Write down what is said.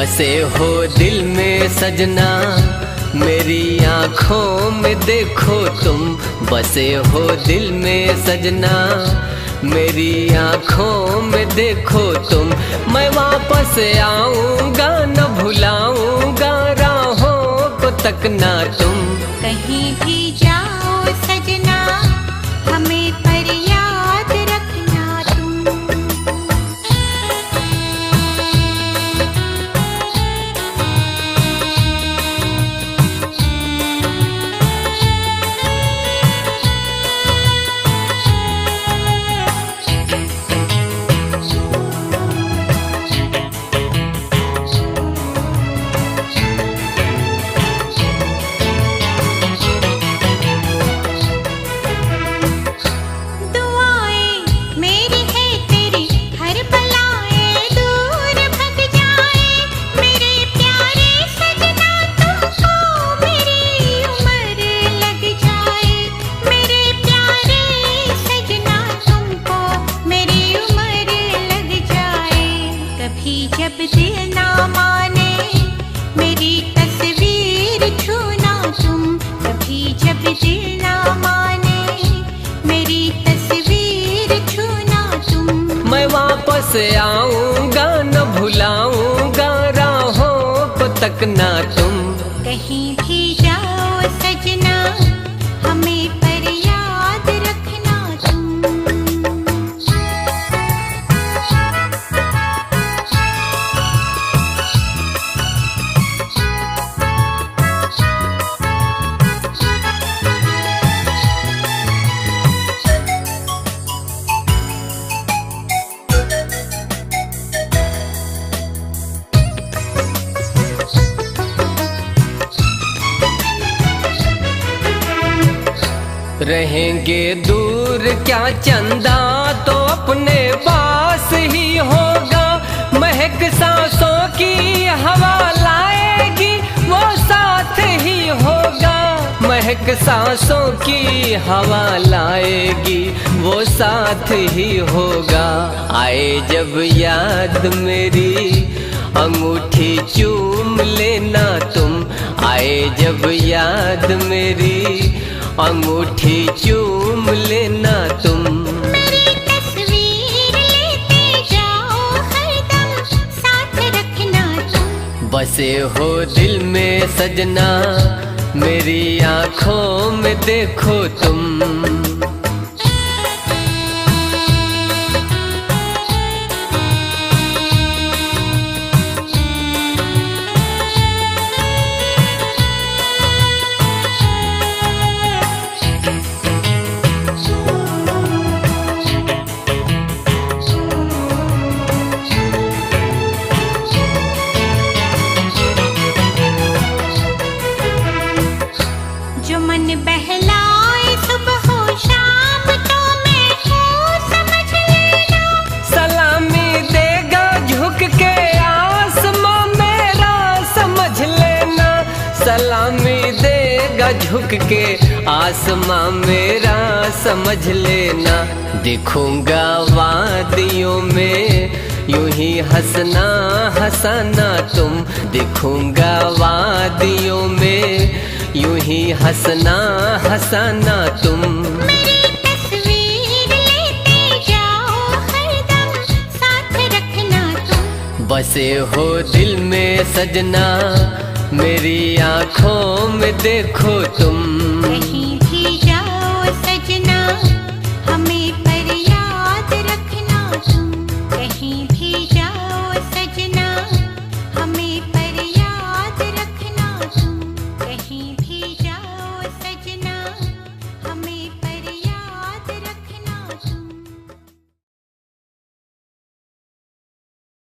बसे हो दिल में सजना, मेरी आँखों में देखो तुम। बसे हो दिल में सजना, मेरी आँखों में देखो तुम। मैं वापस आऊँगा न भुलाऊँगा राहों को तकना तुम। कहीं भी जाओ सजना, हमें पर याद रखना तुम। जब दिल ना माने मेरी तस्वीर छूना तुम। कभी जब दिल ना माने मेरी तस्वीर छूना तुम। मैं वापस आऊँगा न भुलाऊँगा राहों को तकना तुम। कहीं भी जाओ सजना, हमें पर याद रखना तुम। रहेंगे दूर क्या चंदा तो अपने पास ही होगा। महक सांसों की हवा लाएगी वो साथ ही होगा। महक सांसों की हवा लाएगी वो साथ ही होगा। आए जब याद मेरी अंगूठी चूम लेना तुम। आए जब याद मेरी अंगूठी चूम लेना तुम। मेरी तस्वीर लेते जाओ हरदम साथ रखना तुम। बसे हो दिल में सजना, मेरी आँखों में देखो तुम। जो मन बहलाए सुबह हो शाम तो मैं हूँ समझ लेना। सलामी देगा झुक के आसमां मेरा समझ लेना। सलामी देगा झुक के आसमां मेरा समझ लेना। देखूंगा वादियों में यूं ही हंसना हंसाना तुम। देखूंगा वादियों में यूं ही हंसना हंसाना तुम। मेरी तस्वीर लेते जाओ हरदम साथ रखना तुम। बसे हो दिल में सजना, मेरी आँखों में देखो तुम। कहीं